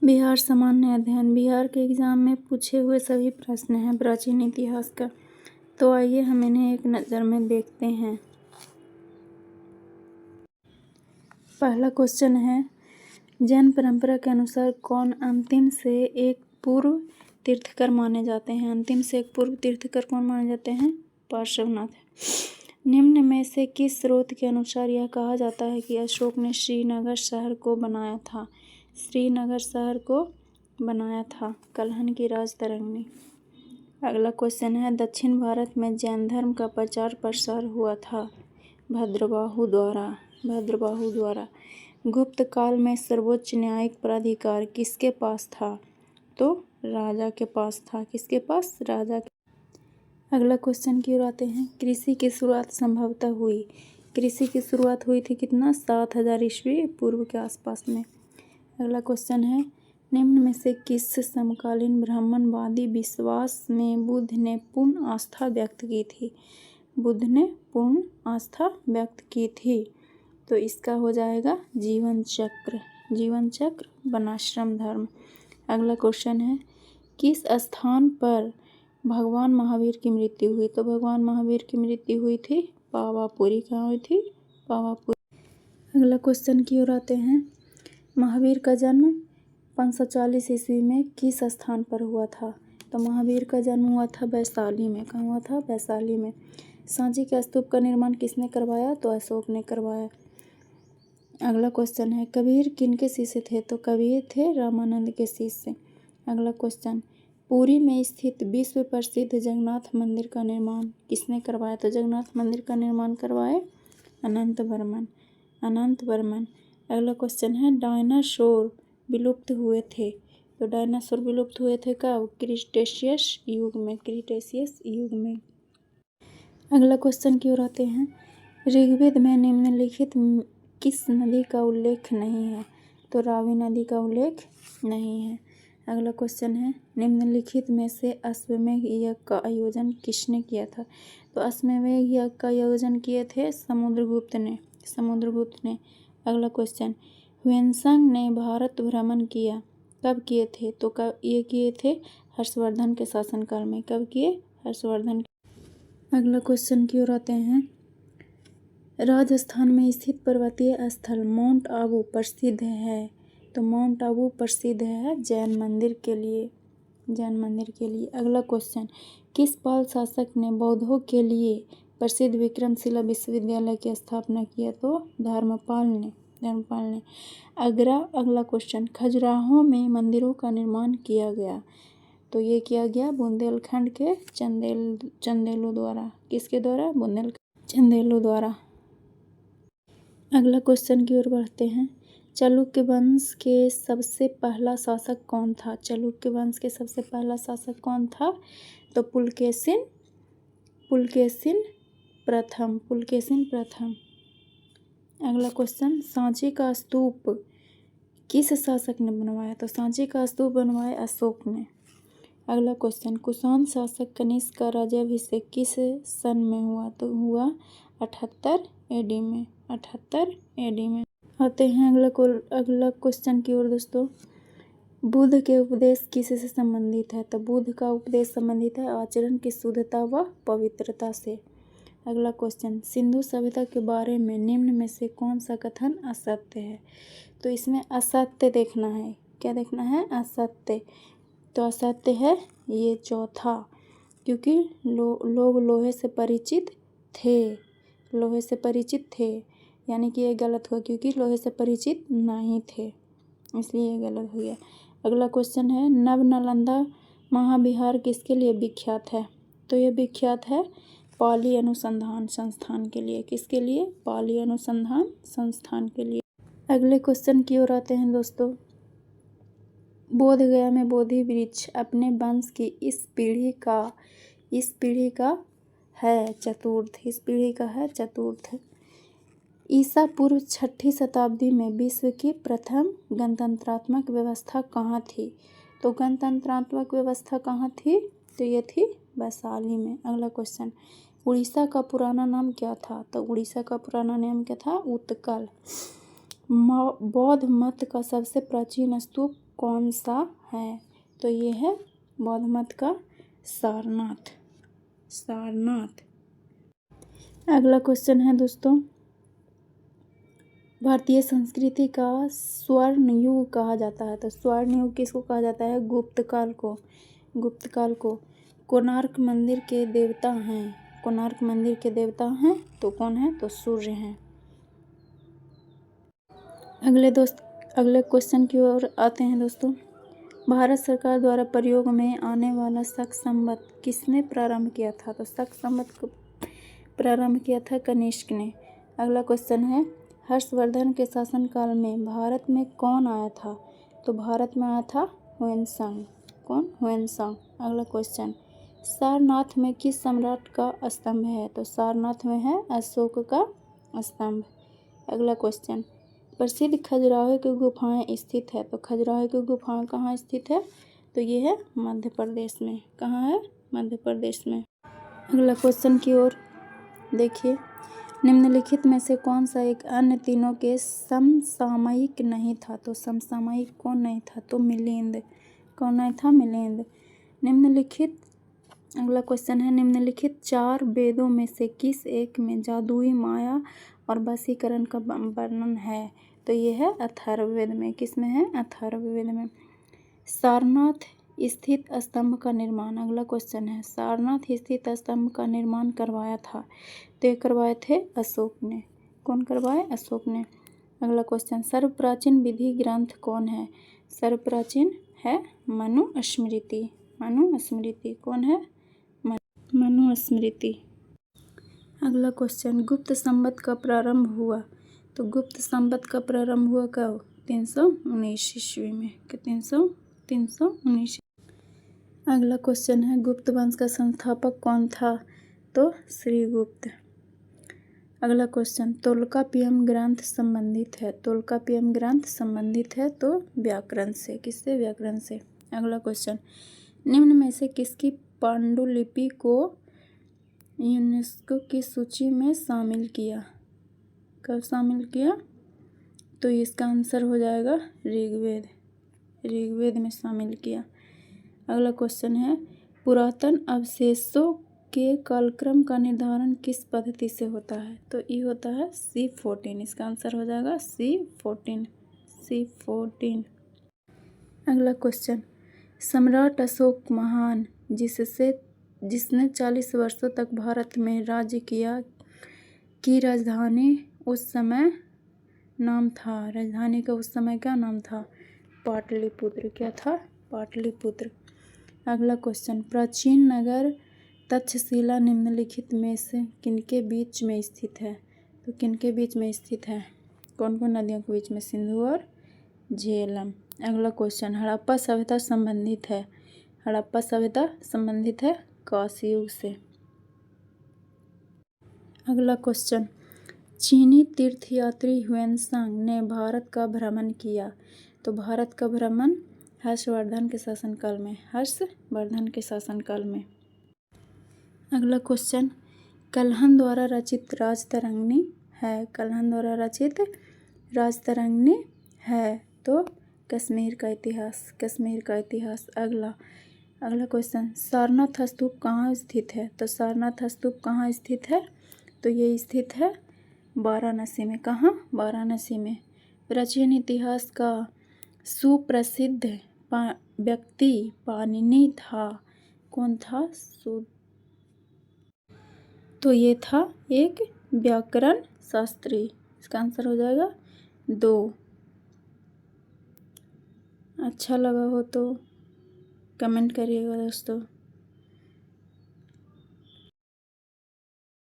बिहार सामान्य अध्ययन बिहार के एग्जाम में पूछे हुए सभी प्रश्न हैं प्राचीन इतिहास का। तो आइए हम इन्हें एक नज़र में देखते हैं। पहला क्वेश्चन है, जैन परंपरा के अनुसार कौन अंतिम से एक पूर्व तीर्थकर माने जाते हैं? अंतिम से एक पूर्व तीर्थकर कौन माने जाते हैं? पार्श्वनाथ। निम्न में से किस स्रोत के अनुसार यह कहा जाता है कि अशोक ने श्रीनगर शहर को बनाया था? श्रीनगर शहर को बनाया था कल्हण की राजतरंगिणी। अगला क्वेश्चन है, दक्षिण भारत में जैन धर्म का प्रचार प्रसार हुआ था भद्रबाहु द्वारा। गुप्त काल में सर्वोच्च न्यायिक प्राधिकार किसके पास था? तो राजा के पास था। किसके पास? राजा के। अगला क्वेश्चन की ओर आते हैं, कृषि की शुरुआत संभवतः हुई। कृषि की शुरुआत हुई थी कितना? 7000 ईस्वी पूर्व के आसपास में। अगला क्वेश्चन है, निम्न में से किस समकालीन ब्राह्मणवादी विश्वास में बुद्ध ने पूर्ण आस्था व्यक्त की थी? बुद्ध ने पूर्ण आस्था व्यक्त की थी। तो इसका हो जाएगा जीवन चक्र वर्णाश्रम धर्म। अगला क्वेश्चन है, किस स्थान पर भगवान महावीर की मृत्यु हुई? तो भगवान महावीर की मृत्यु हुई थी पावापुरी। कहाँ हुई थी? पावापुरी। अगला क्वेश्चन की ओर आते हैं, महावीर का जन्म 540 ईस्वी में किस स्थान पर हुआ था? तो महावीर का जन्म हुआ था वैशाली में। कहाँ हुआ था? वैशाली में। सांची के स्तूप का निर्माण किसने करवाया? तो अशोक ने करवाया। अगला क्वेश्चन है, कबीर किनके शिष्य थे? तो कबीर थे रामानंद के शिष्य। अगला क्वेश्चन, पुरी में स्थित विश्व प्रसिद्ध जगन्नाथ मंदिर का निर्माण किसने करवाया? तो जगन्नाथ मंदिर का निर्माण करवाए अनंत वर्मन। अगला क्वेश्चन है, डायनासोर विलुप्त हुए थे। तो डायनासोर विलुप्त हुए थे कब? क्रीटेशियस युग में। अगला क्वेश्चन की ओर आते हैं, ऋग्वेद में निम्नलिखित किस नदी का उल्लेख नहीं है? तो रावी नदी का उल्लेख नहीं है। अगला क्वेश्चन है, निम्नलिखित में से अश्वमेध यज्ञ का आयोजन किसने किया था? तो अश्वमेध यज्ञ का आयोजन किए थे समुद्रगुप्त ने। अगला क्वेश्चन, ह्वेनसांग ने भारत भ्रमण किया कब किए थे? तो कब ये किए थे? हर्षवर्धन के शासनकाल में। कब किए? हर्षवर्धन। अगला क्वेश्चन की ओर आते हैं, राजस्थान में स्थित पर्वतीय स्थल माउंट आबू प्रसिद्ध है। तो माउंट आबू प्रसिद्ध है जैन मंदिर के लिए। अगला क्वेश्चन, किस पाल शासक ने बौद्धों के लिए प्रसिद्ध विक्रमशिला विश्वविद्यालय की स्थापना किया? तो धर्मपाल ने। अगला क्वेश्चन, खजुराहो में मंदिरों का निर्माण किया गया। तो ये किया गया बुंदेलखंड के चंदेलों द्वारा। किसके द्वारा? चंदेलों द्वारा। अगला क्वेश्चन की ओर बढ़ते हैं, चालुक्य वंश के सबसे पहला शासक कौन था? चालुक्य वंश के सबसे पहला शासक कौन था? तो पुलकेशिन प्रथम। अगला क्वेश्चन, सांची का स्तूप किस शासक ने बनवाया? तो सांची का स्तूप बनवाया अशोक ने। अगला क्वेश्चन, कुषाण शासक कनिष्क का राज्याभिषेक किस सन में हुआ? तो हुआ 78 एडी में। आते हैं अगला क्वेश्चन की ओर दोस्तों, बुद्ध के उपदेश किससे संबंधित है? तो बुद्ध का उपदेश संबंधित है आचरण की शुद्धता व पवित्रता से। अगला क्वेश्चन, सिंधु सभ्यता के बारे में निम्न में से कौन सा कथन असत्य है? तो इसमें असत्य देखना है। क्या देखना है? असत्य। तो असत्य है ये चौथा, क्योंकि लोग लोहे से परिचित थे। यानी कि ये गलत हुआ, क्योंकि लोहे से परिचित नहीं थे, इसलिए ये गलत हो गया। अगला क्वेश्चन है, नवनालंदा महाविहार किसके लिए विख्यात है? तो ये विख्यात है पाली अनुसंधान संस्थान के लिए। किसके लिए? पाली अनुसंधान संस्थान के लिए। अगले क्वेश्चन की ओर आते हैं दोस्तों, बोधगया में बोधि वृक्ष अपने वंश की इस पीढ़ी का है चतुर्थ। ईसा पूर्व 6ठी शताब्दी में विश्व की प्रथम गणतंत्रात्मक व्यवस्था कहाँ थी? तो गणतंत्रात्मक व्यवस्था कहाँ थी? तो ये थी वैशाली में। अगला क्वेश्चन, उड़ीसा का पुराना नाम क्या था? तो उड़ीसा का पुराना नाम क्या था? उत्कल। बौद्ध मत का सबसे प्राचीन स्तूप कौन सा है? तो ये है बौद्ध मत का सारनाथ। अगला क्वेश्चन है दोस्तों, भारतीय संस्कृति का स्वर्ण युग कहा जाता है। तो स्वर्ण युग किसको कहा जाता है? गुप्त काल को। कोणार्क मंदिर के देवता हैं तो कौन है? तो सूर्य हैं। अगले क्वेश्चन की ओर आते हैं दोस्तों, भारत सरकार द्वारा प्रयोग में आने वाला शक संवत किसने प्रारंभ किया था? तो शक संवत को प्रारंभ किया था कनिष्क ने। अगला क्वेश्चन है, हर्षवर्धन के शासनकाल में भारत में कौन आया था? तो भारत में आया था ह्वेनसांग। कौन? ह्वेनसांग। अगला क्वेश्चन, सारनाथ में किस सम्राट का स्तंभ है? तो सारनाथ में है अशोक का स्तंभ। अगला क्वेश्चन, प्रसिद्ध खजुराहो की गुफाएं स्थित है। तो खजुराहो की गुफाएं कहाँ स्थित है? तो ये है मध्य प्रदेश में। कहाँ है? मध्य प्रदेश में। अगला क्वेश्चन की ओर देखिए, निम्नलिखित में से कौन सा एक अन्य तीनों के समसामयिक नहीं था? तो समसामयिक कौन नहीं था? तो मिलिंद। कौन नहीं था? मिलिंद। अगला क्वेश्चन है, निम्नलिखित 4 वेदों में से किस एक में जादुई माया और वशीकरण का वर्णन है? तो ये है अथर्ववेद में। किस में है? अथर्ववेद में। सारनाथ स्थित स्तंभ का निर्माण। अगला क्वेश्चन है, सारनाथ स्थित स्तंभ का निर्माण करवाया था? तो ये करवाए थे अशोक ने। कौन करवाए? अशोक ने। अगला क्वेश्चन, सर्वप्राचीन विधि ग्रंथ कौन है? सर्वप्राचीन है मनुस्मृति। कौन है? मनुस्मृति। अगला क्वेश्चन, गुप्त संवत का प्रारंभ हुआ? तो गुप्त संवत का प्रारंभ हुआ कब? 319 ईस्वी में। 319। अगला क्वेश्चन है, गुप्त वंश का संस्थापक कौन था? तो श्रीगुप्त। अगला क्वेश्चन, तोल्कापियम ग्रंथ संबंधित है तो व्याकरण से। किससे? व्याकरण से। अगला क्वेश्चन, निम्न में से किसकी पांडुलिपि को यूनेस्को की सूची में शामिल किया? कब शामिल किया? तो इसका आंसर हो जाएगा ऋग्वेद में शामिल किया। अगला क्वेश्चन है, पुरातन अवशेषों के कालक्रम का निर्धारण किस पद्धति से होता है? तो ये होता है C14। इसका आंसर हो जाएगा C14। अगला क्वेश्चन, सम्राट अशोक महान जिसने 40 वर्षों तक भारत में राज्य किया की राजधानी उस समय नाम था? राजधानी का उस समय क्या नाम था? पाटलिपुत्र। क्या था? पाटलिपुत्र। अगला क्वेश्चन, प्राचीन नगर तक्षशिला निम्नलिखित में से किनके बीच में स्थित है? तो किनके बीच में स्थित है? कौन कौन नदियों के बीच में? सिंधु और झेलम। अगला क्वेश्चन, हड़प्पा सभ्यता संबंधित है कांस्य युग से। अगला क्वेश्चन, चीनी तीर्थयात्री ह्वेनसांग ने भारत का भ्रमण किया? तो भारत का भ्रमण हर्षवर्धन के शासनकाल में। अगला क्वेश्चन, कल्हण द्वारा रचित राजतरंगिणी है तो कश्मीर का इतिहास। अगला क्वेश्चन, सारनाथ स्तूप कहाँ स्थित है? तो सारनाथ स्तूप कहाँ स्थित है? तो ये स्थित है वाराणसी में। कहाँ? वाराणसी में। प्राचीन इतिहास का सुप्रसिद्ध व्यक्ति पाणिनि था। कौन था? तो ये था एक व्याकरण शास्त्री। इसका आंसर हो जाएगा 2। अच्छा लगा हो तो कमेंट करिएगा दोस्तों।